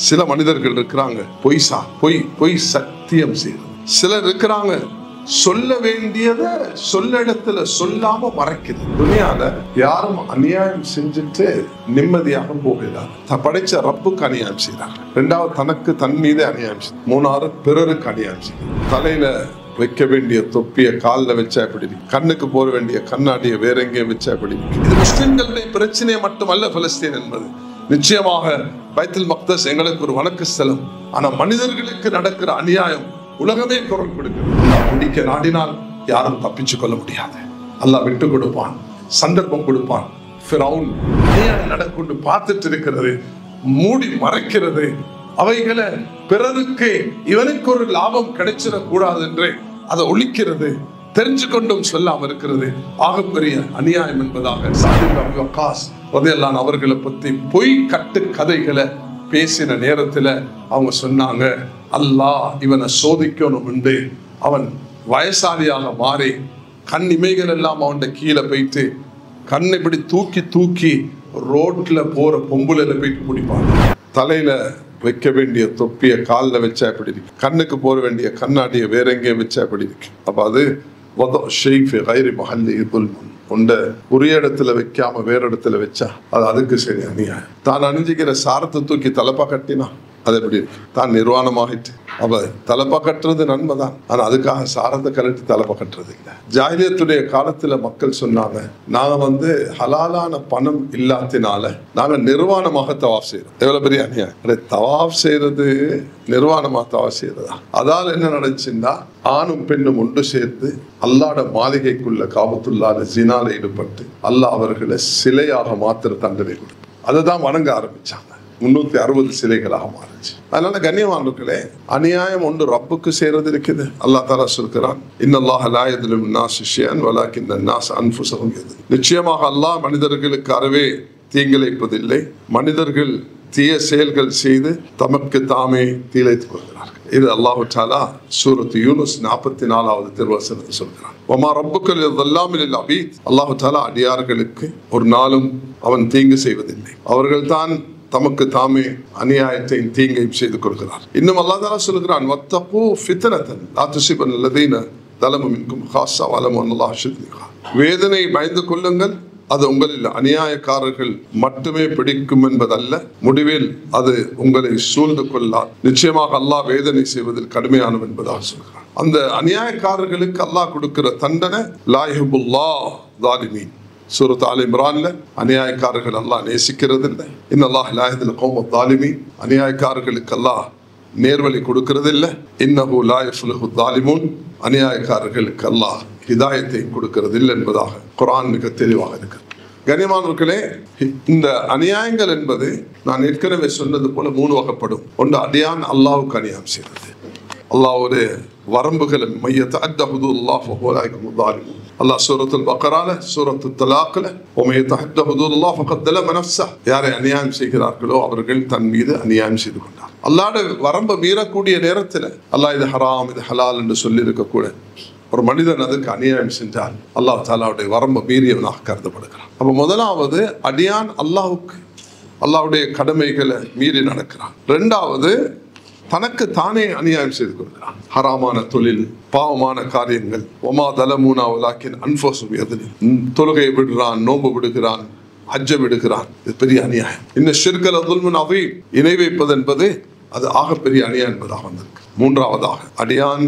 சில மனிதர்கள் இருக்கிறாங்க பொய் சத்தியம் செய்யறது. சிலர் இருக்கிறாங்க சொல்ல வேண்டியத சொல்ல இடத்துல சொல்லாம மறைக்கிறது. துனியால யாரும் அநியாயம் செஞ்சுட்டு நிம்மதியாக போகிறாங்க. படைச்ச ரப்புக்கு அநியாயம் செய்யறாங்க. ரெண்டாவது தனக்கு தன் மீதே அநியாயம் செய்ய. மூணாவது பிறருக்கு அநியாயம் செய்ய. தலையில வைக்க வேண்டிய தொப்பிய காலில் வச்சா எப்படி இருக்கு, கண்ணுக்கு போட வேண்டிய கண்ணாடியை வேற எங்கேயும் வச்சா எப்படி இருக்கு. இது முஸ்லிம்களுடைய பிரச்சனை மட்டுமல்ல. பலஸ்தீன் என்பது நிச்சயமாக பைத்துல் மக்தஸ் எங்களுக்கு ஒரு வணக்க ஸ்தலம். ஆனா மனிதர்களுக்கு நடக்கிற அநியாயம் உலகமே குரல் கொடுக்கிறது. அல்லாஹ் முடிக்க நாடினால் யாரும் தப்பிச்சு கொள்ள முடியாது. அல்லாஹ் விட்டு கொடுப்பான், சந்தர்ப்பம் கொடுப்பான். ஃபிரௌன் அநியாயம் நடக்கொண்டு பார்த்துட்டு இருக்கிறது, மூடி மறைக்கிறது. அவைகளை பிறருக்கு இவனுக்கு ஒரு லாபம் கிடைச்சிடக்கூடாது என்று அதை ஒழிக்கிறது. தெரிஞ்சு கொண்டும் சொல்லாம இருக்கிறது ஆகப்பெரிய அநியாயம் என்பதாக அவர்களை பத்தி பொய் கட்டு கதைகளை பேசின நேரத்துல அவங்க சொன்னாங்க, அல்லாஹ் இவனை சோதிக்கணும் என்று அவன் வயசாலியாக மாறி கண் இமைகள் எல்லாம் அவன் கீழே போயிட்டு கண்ணை இப்படி தூக்கி ரோட்ல போற பொம்புல போயிட்டு பிடிப்பாங்க. தலையில வைக்க வேண்டிய தொப்பிய காலில் வச்சா எப்படி இருக்கு, கண்ணுக்கு போட வேண்டிய கண்ணாடியை வேற எங்கேயும் வச்சா எப்படி இருக்கு. அப்ப அது உரிய இடத்துல வைக்காம வேற இடத்துல வச்சா அது அதுக்கு சரி அநியாயம். தான் அணிஞ்சிக்கிற சாரத்தை தூக்கி தலைப்பா கட்டினா அது எப்படி இருக்கு. தான் நிர்வாணமாகிட்டு அவ தலைப்பா கட்டுறது நன்மைதான், ஆனா அதுக்காக சாரத்தை கலட்டி தலைப்பா கட்டுறது இல்லை. ஜாஹிலியத்துடைய காலத்துல மக்கள் சொன்னாங்க, நாங்க ஹலாலான பணம் இல்லாதனால நாங்க நிர்வாணமாக தவாஃப் செய்யறோம். எவ்வளவு பெரிய அநியாயம். தவாஃப் செய்யறது நிர்வாணமா தவாஃப் செய்யறதா? அதால என்ன நடந்துச்சுன்னா, ஆணும் பெண்ணும் ஒன்று சேர்ந்து அல்லாஹ்வுடைய மாளிகைக்குள்ள காபத்துல்லாஹ்ல ஜினால ஈடுபட்டு அல்லாஹ் அவர்களை சிலையாக மாத்திர தண்டனை கொடுத்து அதை தான் வணங்க ஆரம்பிச்சாங்க. 360 சிலைகளாக மாறிச்சு. அதனால கண்ணியமானவர்களே, அநியாயம் ஒன்று ரப்புக்கு செய்யறது இருக்குது. அல்லாஹ் தஆலா சொல்கிறான், இன்னல்லாஹ லா யத்லிமு الناس شيئا ولكن الناس انفسهم يظلمون. நிச்சயமாக அல்லாஹ் மனிதர்களுக்கு அறவே தீங்கிழைப்பதில்லை, மனிதர்கள் தீய செயல்கள் செய்து தமக்கு தாமே தீழைத்துக் கொள்கிறார்கள். இது அல்லாஹ் தஆலா சூரத் யூனுஸ் 44வது திருவசனத்தை சொல்கிறான். வமா ரப்புக லில்லாமில் லில் அபீத். அல்லாஹ் தஆலா அடியார்களுக்கு ஒரு நாளும் அவன் தீங்கு செய்வதில்லை, அவர்கள் தான் தமக்கு தாமே அநியாயத்தை தீங்கையும் செய்து கொள்கிறார். இன்னும் அல்லாஹ் தஆலா சொல்கிறான், வத்தகு ஃபித்னத்தன் லா துஸிபன் அல்லதீன ஸலமு மின்கும் ஹாஸா வஅலமு அன்னல்லாஹ ஷதீதுல் இகாப். வேதனை பயந்து கொள்ளுங்கள், அது உங்களில் அநியாயக்காரர்கள் மட்டுமே பிடிக்கும் என்பதல்ல, முடிவில் அது உங்களை சூழ்ந்து கொள்ளார். நிச்சயமாக அல்லாஹ் வேதனை செய்வதில் கடுமையானவன் என்பதாக சொல்கிறான். அந்த அநியாயக்காரர்களுக்கு அல்லாஹ் கொடுக்கிற தண்டனை லா யுஹிப்புல்லாஹ் ஸாலிமீன். சூரத் ஆல் இம்ரான்ல அநியாயக்காரர்கள் அல்லாஹ் நேசிக்கிறது இல்லை. இன்னல்லாஹ் லா யஹ்தில் கௌம ஸாலிமீன். அநியாயக்காரர்களுக்கு அல்லாஹ் நேர்வழி கொடுக்கிறது இல்லை. இன்னஹு லா யுஃப்லிஹு ஸாலிமூன். அநியாயக்காரர்களுக்கு அல்லாஹ் ஹிதாயத்தை கொடுக்கிறது இல்லை என்பதாக குர்ஆன் மிக தெளிவாக இருக்கிறது. கண்ணியமானவர்களே, இந்த அநியாயங்கள் என்பது நான் ஏற்கனவே சொன்னது போல 3 வகைப்படும். ஒன்று அடியான் அல்லாஹ்வுக்கு அநியாயம் செய்கிறது. அல்லாஹ்வுடைய வரம்புகளை மையத்தஅத்த ஹுதூதுல்லாஹ் ஃபஹுவ லா யகுனு ஸாலிமூன். அல்லாஹ் சூரத்துல் பக்ரால சூரத்துல் தலாக்ல வமையத்தஅத்த ஹுதூதுல்லாஹ் ஃபகத் ஸலம நஃப்ஸஹ். யாரை அநியாயம் செய்கிறார்களோ அவர்கள் தன் மீது அநியாயம் செய்து கொண்டார். அல்லாஹ்வுடைய வரம்பை மீறக்கூடிய நேரத்தில் அல்லாஹ் இது ஹராம் இது ஹலால் என்று சொல்லி இருக்கக்கூட ஒரு மனிதன் அதுக்கு அநியாயம் சென்றால் அல்லாஹ் தஆலாவுடைய வரம்பை மீறியவனாக கருதப்படுகிறான். அப்ப முதலாவது அடியான் அல்லாஹ்வுடைய கடமைகளை மீறி நடக்கிறான். ரெண்டாவது தனக்கு தானே அநியாயம் செய்து கொள்கிறான். ஹராமான தொழில், பாவமான காரியங்கள். ஒமா தலமூனா வலாக்கின் அன்ஃபுஸுஹும் யத்லிமூன். தொழுகையை விடுகிறான், நோன்பு விடுகிறான், ஹஜ்ஜை விடுகிறான். இது பெரிய அநியாயம். இன்ன ஷிர்க லதுல்முன் அதீம். இணை வைப்பது என்பது அது ஆகப்பெரிய அநியாயம் என்பதாக வந்திருக்கு. மூன்றாவதாக அடியான்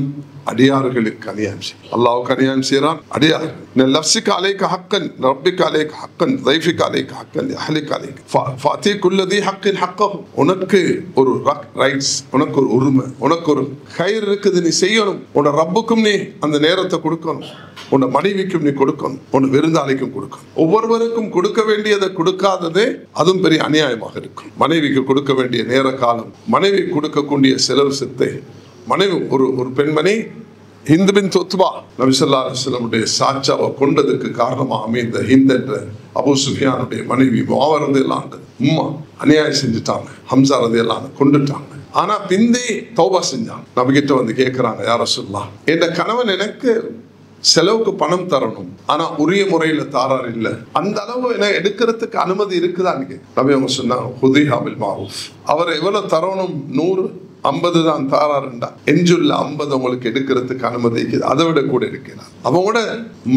அடியார்களுக்கு அநியாயம் செய்யும். அல்லாஹ்வுக்கு அநியாயம் செய்கிறான் அடியார். நஃப்ஸிக அலைக ஹக்கன் ரப்பிக அலைக ஹக்கன் தைஃபிக அலைக ஹக்கன் அஹ்லிக அலைக ஃபஅதி குல்லி தி ஹக்கின் ஹக்கஹு. உனக்கு ஒரு ரைட்ஸ், உனக்கு ஒரு உரிமை, உனக்கு ஒரு கைர் இருக்குது, நீ செய்யணும். உன் ரப்புக்கும் நீ அந்த நேரத்தை கொடுக்கணும், உன் மனைவிக்கும் நீ கொடுக்கணும், உன் விருந்தாளிக்கும் கொடுக்கணும். ஒவ்வொருவருக்கும் கொடுக்க வேண்டியதை கொடுக்காததே அதுவும் பெரிய அநியாயமாக இருக்கும். மனைவிக்கு கொடுக்க வேண்டிய நேர காலம், மனைவி கொடுக்கக்கூடிய செலவு சித்தை. மனைவி ஒரு பெண்மணி ஹிந்த் பின் உத்பா நபி ஸல்லல்லாஹு அலைஹி வஸல்லம் சாட்சாவை கொண்டதுக்கு காரணமாக அமைந்த ஹிந்த் என்ற அபூ சுஃபியானுடைய மனைவி முஆவியா ரலியல்லாஹு அன்ஹு உம்மா அநியாயம் செஞ்சுட்டாங்க. ஹம்ஸா ரலியல்லாஹு அன்ஹு கொண்டுட்டாங்க. ஆனா பிந்தி தௌபா செஞ்சாங்க. நபி கிட்ட வந்து கேட்கிறாங்க, யா ரசூலுல்லாஹ், என் கணவன் எனக்கு செலவுக்கு பணம் தரணும், ஆனா உரிய முறையில தாரார் இல்ல. அந்த அளவு என்ன எடுக்கிறதுக்கு அனுமதி இருக்குதான்னு நபி அவங்க சொன்னாங்க, ஹுதிஹா பில் மஅரூஃப். அவர் எவ்வளவு தரணும்? 100, 50 தான் தாராருண்டா, எஞ்சுள்ள 50 உங்களுக்கு எடுக்கிறதுக்கு அனுமதி இருக்குது. அதை விட கூட இருக்கிறார். அவங்களோட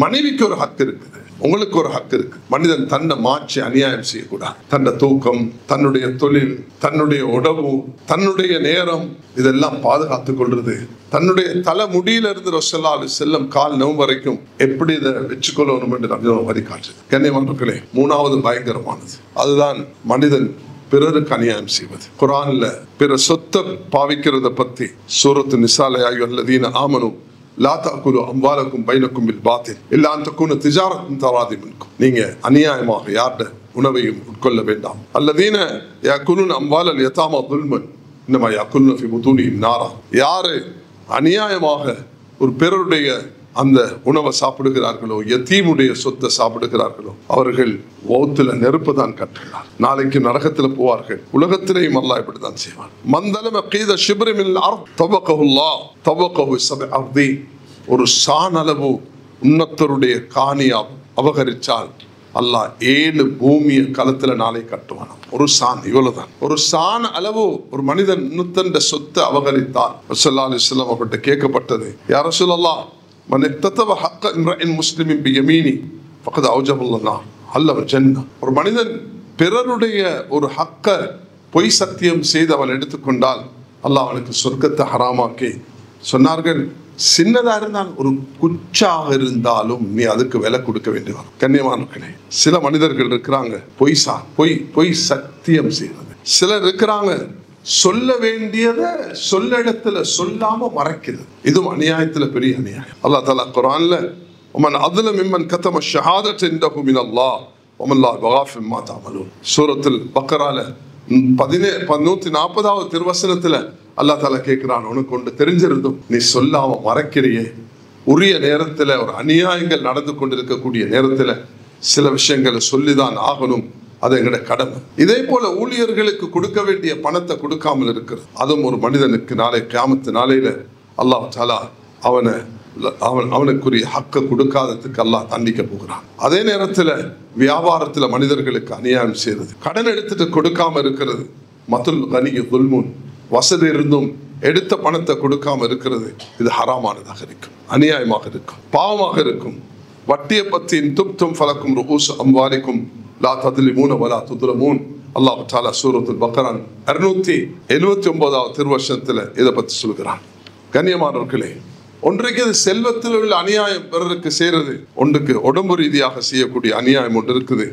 மனைவிக்கு ஒரு ஹக்கு இருக்குது, உங்களுக்கு ஒரு ஹக்கு இருக்கு. மனிதன் தன்னை மாற்றி அநியாயம் செய்யக்கூடாது. தன்னை தூக்கம், தன்னுடைய தொழில், தன்னுடைய உணவு, தன்னுடைய நேரம், இதெல்லாம் பாதுகாத்துக் கொள்றது. தன்னுடைய தலை முடியில இருந்து ரசூலுல்லாஹி அலைஹி வஸல்லம் கால் நகம் வரைக்கும் எப்படி இதை வச்சுக்கொள்ளணும் என்று நபி வழி காட்டு. கண்ணியமானவர்களே, 3வது பயங்கரமானது, அதுதான் மனிதன் பிறருக்கு அநியாயம் செய்வது. குர்ஆன்ல பிற சொத்தை பாவிக்கிறத பத்தி சூரத்து நிசால யா அய்யுஹல்லதீன ஆமனு லா தஅகுலு அம்வாலக்கும் பைனக்கும் பில் பாத்தில் இல்லா அன் தகுன திஜாரத்துன் தராதி மின்கும். நீங்க அநியாயமாக யாருடைய உணவையும் உட்கொள்ள வேண்டாம். அல்லதீன யஅகுலுன அம்வாலல் யதாமா துல்மன் இன்னமா யஅகுலுன ஃபீ புதூனிஹிம் நாரா. யாரு அநியாயமாக ஒரு பிறருடைய அந்த உணவை சாப்பிடுகிறார்களோ, யதீமுடைய சொத்தை சாப்பிடுகிறார்களோ, அவர்கள் வௌத்துல நெருப்பு தான் கட்டுகிறார், நாளைக்கு நரகத்துல போவார்கள். உலகத்திலேயும் அல்லாஹ் இப்படித்தான் செய்வார். மந்தலம கீத ஷிப்ரி மினல் அர்த் தபகஹுல்லாஹ் தபகஹு சப்அ அர்தி. ஒரு சான் அளவு உன்னத்தருடைய காணியா அபகரிச்சால் அல்லாஹ் 7 பூமியை களத்துல நாளை கட்டுவான். ஒரு சான், இவ்வளவுதான். ஒரு சான் அளவு ஒரு மனிதன் இன்னொருத்தன் சொத்தை அபகரித்தால் ஸல்லல்லாஹு அலைஹி வஸல்லம் அவர்கிட்ட கேட்கப்பட்டது, யா ரசூலல்லாஹ் மன் இக்ததப ஹக்க இம்ரஇன் முஸ்லிமின் பியமீனி ஃபகத் அவ்ஜபல்லாஹ் அல்லவ ஜன்னah. ஒரு மனிதன் பிறருடைய ஒரு ஹக்க பொய் சத்தியம் செய்து அவன் எடுத்துக்கொண்டால் அல்லாஹ் அவனுக்கு சொர்க்கத்தை ஹராமாக்கி சொன்னார்கள். சின்னதா இருந்தாலும், ஒரு குச்சாக இருந்தாலும் நீ அதுக்கு விலை கொடுக்க வேண்டியவன். கண்ணியமானவர்களே, சில மனிதர்கள் இருக்கிறாங்க பொய் சத்தியம் செய்வது. சிலர் இருக்கிறாங்க சொல்ல வேண்டியதை சொல்ல இடத்துல சொல்லாம மறைக்கிறது. இதுவும் அநியாயத்துல பெரிய அநியாயம். அல்லாஹ் தஆலா குர்ஆன்ல வமன் அத்லம மிம்மன் கதம ஷஹாதத இன்தஹு மினல்லாஹ் வமல்லாஹு பகாஃபின் மா தஅமலூன். சூரத்துல் பக்ரால 140வது திருவசனத்துல அல்லாஹ் தஆலா கேட்கிறான், உனக்கு ஒன்று தெரிஞ்சிருந்தும் நீ சொல்லாம மறைக்கிறியே. உரிய நேரத்துல ஒரு அநியாயங்கள் நடந்து கொண்டிருக்கக்கூடிய நேரத்துல சில விஷயங்களை சொல்லிதான் ஆகணும், அது எங்கட கடமை. இதே போல ஊழியர்களுக்கு கொடுக்க வேண்டிய பணத்தை கொடுக்காமல் இருக்கிறது, அதுவும் ஒரு மனிதனுக்கு நாளை கியாமத்து நாளையில அல்லாஹ் தஆலா அவனுக்குரிய ஹக்க கொடுக்காததுக்கு அல்லாஹ் தண்டிக்க போகிறான். அதே நேரத்துல வியாபாரத்துல மனிதர்களுக்கு அநியாயம் செய்யறது, கடன் எடுத்துட்டு கொடுக்காம இருக்கிறது, மதுல் கனிய துல்முன், வசதி இருந்தும் எடுத்த பணத்தை கொடுக்காம இருக்கிறது, இது ஹராமானதாக இருக்கும், அநியாயமாக இருக்கும், பாவமாக இருக்கும். வட்டியை பத்தி துப்தும் ஃபலக்கும் ருஊஸ் அம்வாலிக்கும் லா தத்லிமூன வலா துத்லமூன். அல்லாஹ் தஆலா சூரத்துல் பக்ரா 279வது திருவசனத்துல இதை பத்தி சொல்கிறான். கண்ணியமானவர்களே, ஒன்றைக்கு இது செல்வத்தில் உள்ள அநியாயம் பிறருக்கு செய்யறது, ஒன்றுக்கு உடம்பு ரீதியாக செய்யக்கூடிய அநியாயம் ஒன்று இருக்குது,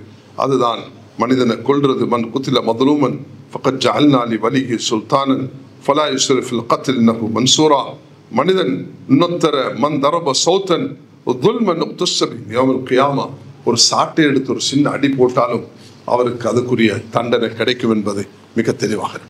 அதுதான் மனிதனை கொல்றது. மன் குத்தில மதுலூமன் ஃபகத் ஜஅல்னா லி வலிஹி சுல்தானன் ஃபலா யுஸ்ரிஃப் ஃபில் கத்ல் இன்னஹு மன்சூரா. மனிதன் இன்னொருத்தர மன் தரப சௌத்தன் துல்மன் உக்துஸ்ஸபி யௌமல் கியாமா. ஒரு சாட்டை எடுத்து ஒரு சின்ன அடி போட்டாலும் அவருக்கு அதுக்குரிய தண்டனை கிடைக்கும் என்பதை மிக தெளிவாக